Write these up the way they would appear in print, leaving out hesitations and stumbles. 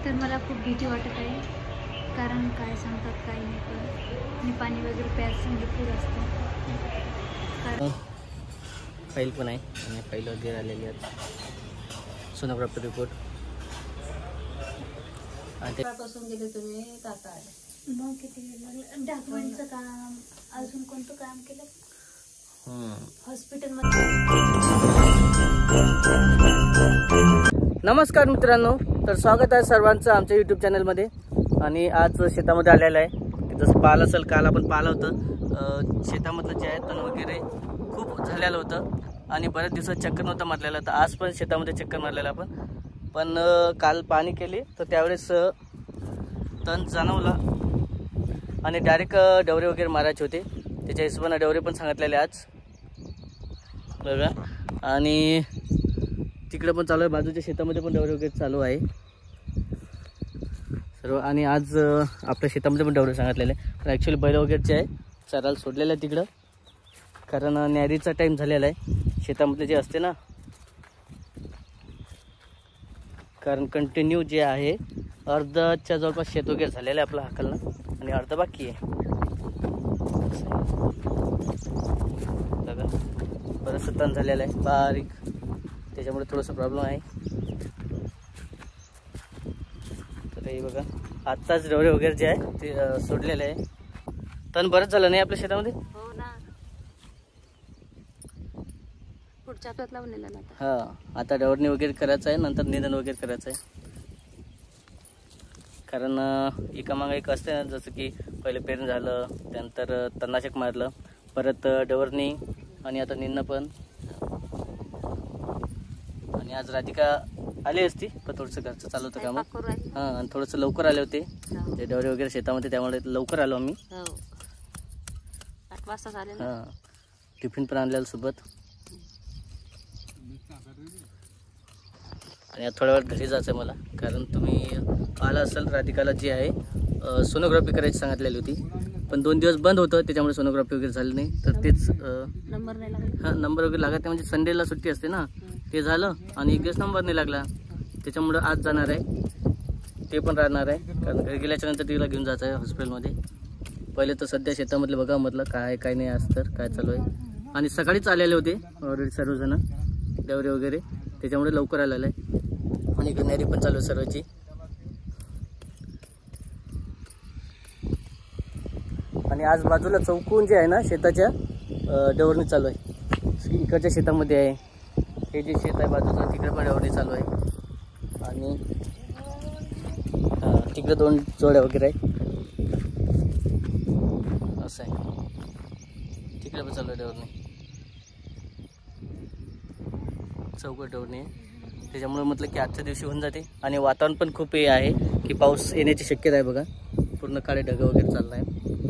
तर मला खूप भीती वाटत आहे, कारण काय सांगतात काय नाही पण आणि पाणी वगैरे प्यायचं सांगितलं असतं. फाईल पण आहे आणि फाईल वगैरे आलेली आहेत, सोनोग्राफी रिपोर्ट. पासून गेले तुम्ही आता आले मग किती वेळ लागला? डॉक्युमेंटचं काम अजून कोणतं काम केलं हॉस्पिटलमध्ये? नमस्कार मित्रांनो, तर स्वागत आहे सर्वांचं आमच्या यूट्यूब चॅनलमध्ये. आणि आज शेतामध्ये आलेलं आहे. जसं पाहिलं असेल, काल आपण पाहिलं होतं शेतामधलं जे आहे तण वगैरे खूप झालेलं होतं आणि बऱ्याच दिवसात चक्कर नव्हतं मारलेलं. तर आज पण शेतामध्ये चक्कर मारलेलं आपण, पण काल पाणी केली तर त्यावेळेस तण जाणवलं आणि डायरेक्ट डवरे वगैरे मारायचे होते. त्याच्या हिशोबाने डवरे पण सांगितलेले आज बघा. आणि तिकडे पण चालू आहे, बाजूच्या शेतामध्ये पण डवरे वगैरे चालू आहे सर्व. आणि आज आपल्या शेतामध्ये पण डवरे सांगितलेले, पण ॲक्च्युली बैल वगैरे जे आहे चरायला सोडलेलं आहे तिकडं, कारण न्यारीचा टाईम झालेला आहे शेतामध्ये जे असते ना. कारण कंटिन्यू जे आहे अर्धच्या जवळपास शेत वगैरे झालेलं आहे आपलं हाकलणं, आणि अर्ध बाकी आहे बघा. बरंचसं तण झालेलं आहे बारीक, त्याच्यामुळे थोडंसं प्रॉब्लेम आहे. तर हे बघा, आत्ताच डवरे वगैरे जे आहे ते सोडलेलं आहे. तण बरंच झालं नाही आपल्या शेतामध्ये. हो ना, पुढच्या हातात लावलेला ना. हां, आता डवरणी वगैरे करायचं आहे, नंतर निंदण वगैरे करायचं आहे. कारण एकामागं एक असते ना, जसं की पहिले पेरणी झालं, त्यानंतर तणनाशक मारलं, परत डवरणी आणि आता निंदणं पण. आणि आज राधिका आली असती, पण थोडंसं घरचं चालू होतं काम. हां, आणि थोडंसं लवकर आले होते ते डवरे वगैरे शेतामध्ये, त्यामुळे लवकर आलो आम्ही. 8 वाजता झाले. हां, टिफिन पण आणलेलं सोबत. आणि आता थोड्या वेळात घरी जायचं आहे मला, कारण तुम्ही आला असाल राधिकाला जी आहे सोनोग्राफी करायची सांगितलेली होती, पण 2 दिवस बंद होतं, त्याच्यामुळे सोनोग्राफी वगैरे झाली नाही. तर तेच नंबर नाही लागला. हां, नंबर वगैरे लागत नाही, म्हणजे संडेला सुट्टी असते ना, ते झालं. आणि एक दिवस नंबर नाही लागला, त्याच्यामुळं आज जाणार आहे, ते पण राहणार आहे. कारण घरी गेल्याच्या नंतर तिला घेऊन जायचं आहे हॉस्पिटलमध्ये. पहिले तर सध्या शेतामधलं बघा म्हटलं काय नाही आज तर काय चालू आहे. आणि सकाळीच आलेले होते ऑलरेडी सर्वजण डवरे वगैरे, त्याच्यामुळे लवकर आलेलं आहे. आणि गिरणारी पण चालू आहे सर्वची. आणि आज बाजूला चौकून जे आहे ना शेताच्या डवरणी चालू आहे. इकडच्या शेतामध्ये आहे, हे जे शेत आहे बाजूचं तिकडे पण डवरणी चालू आहे. आणि तिकडे 2 जोड्या वगैरे आहे, असं आहे. तिकडे पण चालू आहे डवरणी, चौकट डवरणी आहे. त्याच्यामुळे म्हटलं की आजच्या दिवशी होऊन जाते. आणि वातावरण पण खूप हे आहे की पाऊस येण्याची शक्यता आहे बघा. पूर्ण काळे ढग वगैरे चाललं आहे,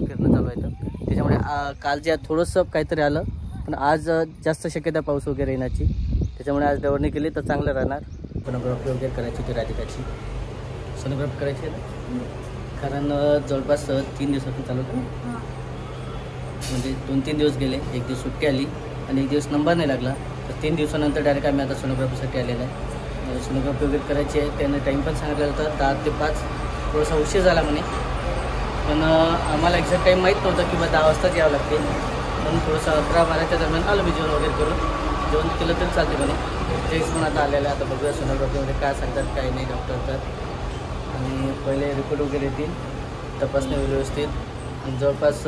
फिरणं चालू आहे. तर त्याच्यामुळे काल जे थोडंसं काहीतरी आलं, पण आज जास्त शक्यता पाऊस वगैरे येण्याची. त्याच्यामुळे आज डवरणी केली तर चांगलं राहणार. सोनोग्राफी वगैरे करायची होती राधिकाची, सोनोग्राफी करायची आहे ना, कारण जवळपास 3 दिवसातून चालू होतं, म्हणजे 2-3 दिवस गेले. एक दिवस सुट्टी आली आणि एक दिवस नंबर नाही लागला. तर 3 दिवसानंतर डायरेक्ट आम्ही आता सोनोग्राफीसाठी आलेलं आहे. सोनोग्राफी वगैरे करायची आहे. त्यानं टाईम पण सांगितलेला होता 10 ते 5, थोडासा उशीर झाला म्हणे, पण आम्हाला एक्झॅक्ट टाईम माहीत नव्हतं की 10 वाजताच यावं लागते. म्हणून थोडंसं 11-12च्या दरम्यान आलो मी जेवण वगैरे करून. जेवण केलं तरी चालते म्हणे. तेच पण आता आलेलं आहे. आता बघूया सोनोग्राफीमध्ये काय सांगतात काय नाही डॉक्टर. तर आणि पहिले रिपोर्ट वगैरे येतील, तपासणी होईल व्यवस्थित. आणि जवळपास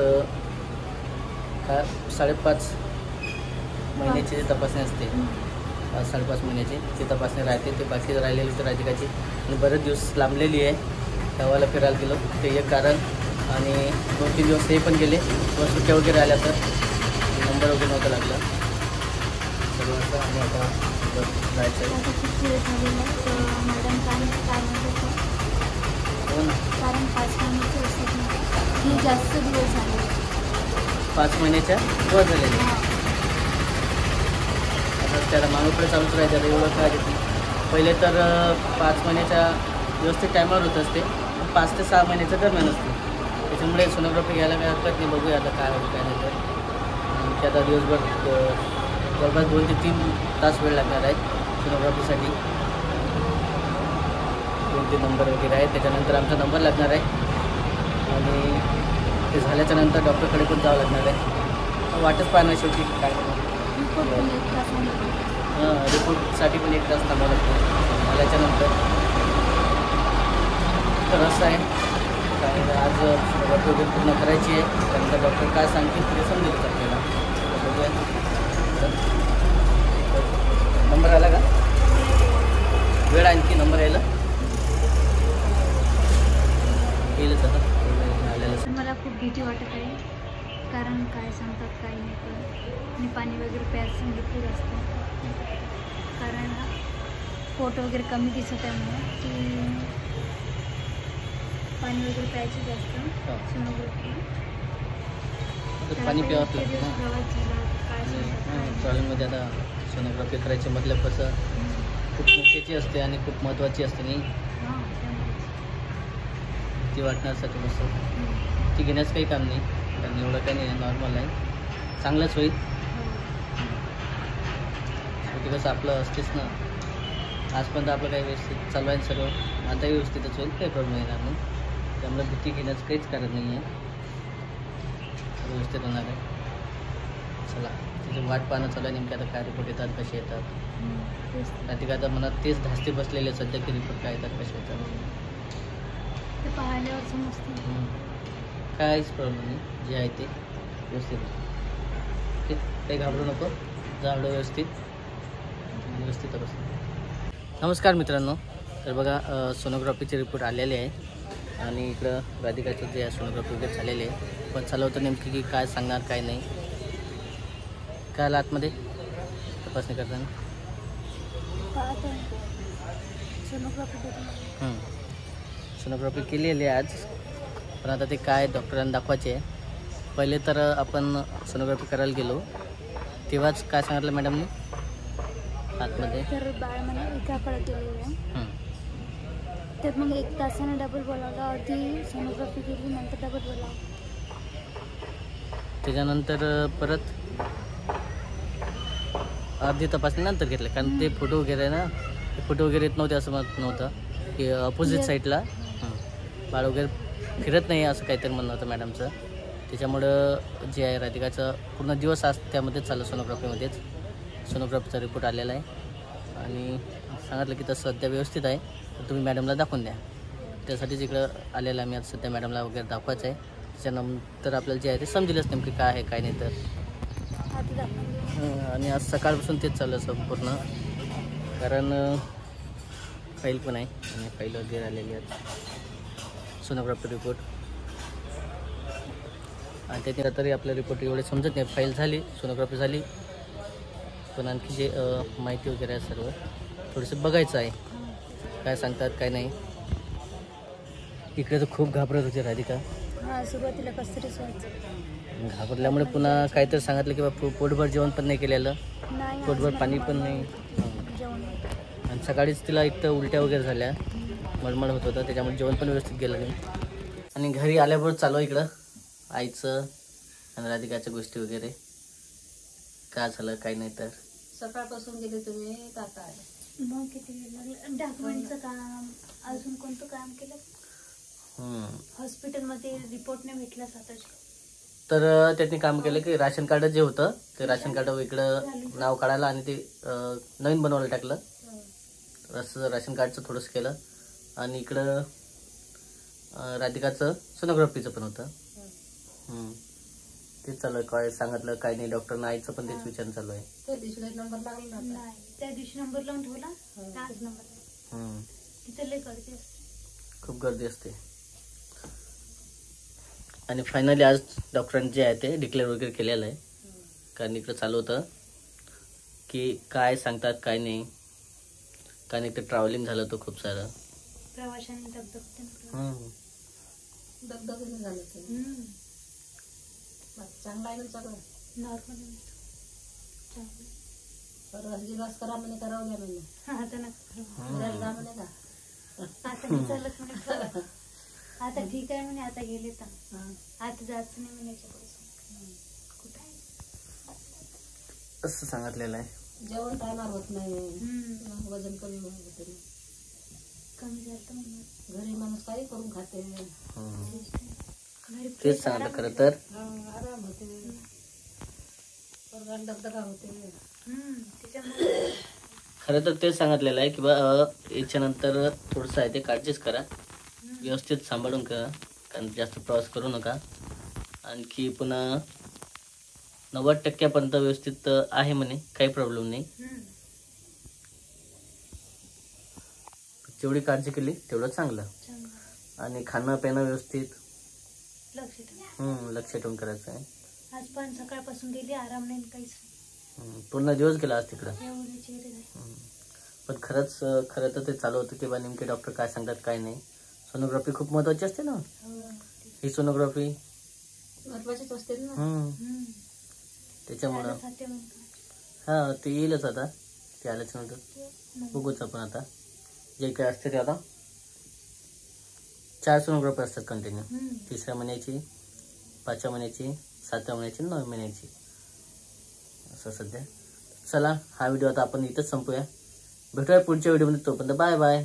5.5 महिन्याची जी तपासणी असते, 5.5 महिन्याची ती तपासणी राहते. ते बाकी राहिलेली तर राधिकाची. आणि बरेच दिवस लांबलेली आहे, गावाला फिरायला गेलो ते एक कारण. आणि 2-3 दिवस हे पण गेले, किंवा सुट्ट्या वगैरे आल्या तर नंबर वगैरे नव्हता लागला सर्व असं. आणि आता जायचं आहे. मॅडम काय म्हणतो, हो ना, कारण 5 महिन्याचे असतात ना, ही जास्त दिवस झाले. 5 महिन्याच्या वर झालेले. आता त्याला मागेपुढे चालूच राहायचं. आता एवढं काय देते. पहिले तर 5 महिन्याच्या व्यवस्थित टायमावर होत असते, 5 ते 6 महिन्याच्या दरम्यान असते. त्याच्यामुळे सोनोग्राफी घ्यायला काही हरकत नाही. बघूया आता काय होतं काय नाही. तर आता दिवसभर जवळपास 2 ते 3 तास वेळ लागणार आहे सोनोग्राफीसाठी. 2 ते नंबर वगैरे आहे. त्याच्यानंतर आमचा नंबर लागणार आहे आणि ते झाल्याच्या नंतर डॉक्टरकडे पण जावं लागणार आहे. वाटच पाहणं शेवटी काय रिपोर्टसाठी पण 1 तास थांबावं लागतं. झाल्याच्यानंतर तर असं आहे काय आज डॉक्टर वगैरे पूर्ण करायची आहे. त्यानंतर डॉक्टर काय सांगतील ते समजेल आपल्याला. बघूया नंबर आला का? वेळ आणखी नंबर यायला येईलच आता आलेलं. मला खूप भीती वाटत आहे कारण काय सांगतात काय नाही पण आणि पाणी वगैरे प्यायचं म्हणजे पूर असतं कारण पोट वगैरे कमी दिसत आहे म्हणून की पाणी वगैरे प्यायचं जास्त सोनोग्राफी पाणी प्यावंच लागतं ना. प्रवास झाला काय सांगतात ट्रॉलीमध्ये आता सोनोग्राफी करायची म्हटलं कसं खूप मोठ्याची असते आणि खूप महत्त्वाची असते नाही. हां त्यामुळे ती वाटण्यासाठी मस्त ती घेण्याचं काही काम नाही कारण एवढं काही नाही नॉर्मल आहे. चांगलंच होईल ते कसं आपलं असतेच ना. आजपर्यंत आपलं काही व्यवस्थित चालू आहे सर्व आता व्यवस्थितच होईल काही प्रॉब्लेम येणार नाही. त्यामुळे भीती घेण्याचं काहीच कारण नाही आहे. व्यवस्थित होणार आहे. चला तिथे वाट पाहणं चालू आहे नेमके आता काय रिपोर्ट येतात कसे येतात. राधिका आता मनात तेच धास्ती बसलेले सध्या की रिपोर्ट काय येतात कसे येतात ते पाहिल्यावर समजतं. काहीच प्रॉब्लेम नाही जे आहे ते व्यवस्थित ठीक. काही घाबरू नको जावडं व्यवस्थित बस. नमस्कार मित्रांनो. तर बघा सोनोग्राफीचे रिपोर्ट आलेले आहे आणि इकडं राधिकाचं जे आहे सोनोग्राफी वगैरे झालेले आहे. पण चालू होतं नेमकी की काय सांगणार काय नाही. काय आलं आतमध्ये तपासणी करताना सोनोग्राफी केलेली आहे आज. पण आता ते काय डॉक्टरांना दाखवायचे आहे. पहिले तर आपण सोनोग्राफी करायला गेलो तेव्हाच काय सांगितलं मॅडमनी आतमध्ये तर बाळ मला एकाकडे गेलेलं आहे तर मग 1 तासाने डबल बोलावलं अर्धी सोनोग्राफी केली नंतर डबल बोलावलं. त्याच्यानंतर परत अर्धी तपासणी नंतर घेतलं कारण ते फोटो वगैरे ना ते फोटो वगैरे येत नव्हते असं म्हणत नव्हतं की अपोजिट साईडला बाळ वगैरे फिरत नाही असं काहीतरी म्हणणं होतं मॅडमचं. त्याच्यामुळं जे आहे राधिकाचं पूर्ण दिवस आज त्यामध्येच चाललं सोनोग्राफीमध्येच. सोनोग्राफीचा रिपोर्ट आलेला आहे आणि सांगितलं की तसं सध्या व्यवस्थित आहे तर तुम्ही मॅडमला दाखवून द्या. त्यासाठीच इकडं आलेलं आहे मी आज सध्या मॅडमला वगैरे दाखवायचं आहे. त्याच्यानंतर आपल्याला जे आहे ते समजेलच नेमकी काय आहे काय नाही तर. आणि आज सकाळपासून तेच चाललं संपूर्ण कारण फाईल पण आहे आणि फाईल वगैरे आलेली आहेत सोनोग्राफी रिपोर्ट आणि त्याच्या तरी आपलं रिपोर्ट एवढे समजत नाही. फाईल झाली सोनोग्राफी झाली पण आणखी जे माहिती वगैरे आहे सर्व थोडंसं बघायचं आहे काय सांगतात काय नाही. इकडे तर खूप घाबरत होती राधिका. सुरुवातीला कसं तरीच व्हायचं घाबरल्यामुळे पुन्हा काहीतरी सांगितलं की बा पोटभर जेवण पण नाही केलेलं पोटभर पाणी पण नाही. आणि सकाळीच तिला एक तर उलट्या वगैरे झाल्या मळमळ होत होतं त्याच्यामुळे जेवण पण व्यवस्थित गेलं नाही. आणि घरी आल्यावर चालू इकडं आईचं आणि राधिकाच्या गोष्टी वगैरे काय झालं काय नाही तर. सकाळपासून गेले तुम्ही आता आले मग किती वेळ लागला. डॉक्युमेंटचं काम अजून कोणतं काम केलं हॉस्पिटलमध्ये रिपोर्ट नाही भेटला स्वतःचे. तर त्यांनी काम केलं की राशन कार्ड जे होतं ते राशन कार्ड इकडं नाव काढायला आणि ते नवीन बनवायला टाकलं. असं राशन कार्डचं थोडंसं केलं आणि इकडं राधिकाचं सोनोग्राफीचं पण होतं. तेच चालू आहे काय सांगितलं काय नाही डॉक्टरनं आईचं पण तेच विचार चालू आहे. त्या दिवशी नंबर लागला नाही त्या दिवशी नंबर लावून ठेवला आज नंबर तिथे लय गर्दी असते खूप गर्दी असते. आणि फायनली आज डॉक्टरांनी जे आहे ते डिक्लेअर वगैरे केलेलं आहे कारण इकडं चालू होतं की काय सांगतात काय नाही कारण इकडे ट्रॅव्हलिंग झालं होतं खूप सारं प्रवाशांनी दगदग झालं ते चांगला आहे ना सगळं नॉर्मल दिवस करा म्हणे करावं घ्या म्हणे आता नका जा म्हणे का आता नाही चालत म्हणे आता ठीक आहे म्हणे आता गेले तर आता जायचं नाही म्हणे कुठे असं सांगितलेलं आहे. जेवण टायमार होत नाही वजन कमी होत कमी झालं म्हणून घरी माणूस काही करून खाते. घरी तेच सांगतो खरं तर. आराम होते. पोरगाला दगदगा होते. त्याच्यामुळे खरं तर तेच सांगितलेलं आहे की बा याच्यानंतर थोडंसं आहे ते काळजीच करा, व्यवस्थित सांभाळून करा, कारण जास्त प्रवास करू नका. आणखी पुन्हा 90% व्यवस्थित आहे म्हणे, काही प्रॉब्लेम नाही. जेवढी काळजी केली तेवढं चांगलं. आणि खाणं पिणं व्यवस्थित लक्ष ठेवून करायचं आहे. आज पण सकाळपासून गेली आराम नाही काहीच. पूर्ण दिवस गेला आज तिकडं. एवढे चेहरे झाले. पण खरं तर ते चालू होतं की बा नेमके डॉक्टर काय सांगतात काय नाही. सोनोग्राफी खूप महत्वाची असते ना ही सोनोग्राफी. महत्वाचीच असते ना. त्याच्यामुळं हा ते येईलच आता. ते आल्याच नंतर बघूच आपण आता जे काय असते ते. आता 4 सोनोग्राफी असतात कंटिन्यू. 3ऱ्या महिन्याची, 5व्या महिन्याची, 7व्या महिन्याची, 9व्या महिन्याची असं सध्या. चला हा व्हिडिओ आता आपण इथंच संपूया. भेटूया पुढच्या व्हिडिओमध्ये. तोपर्यंत बाय बाय.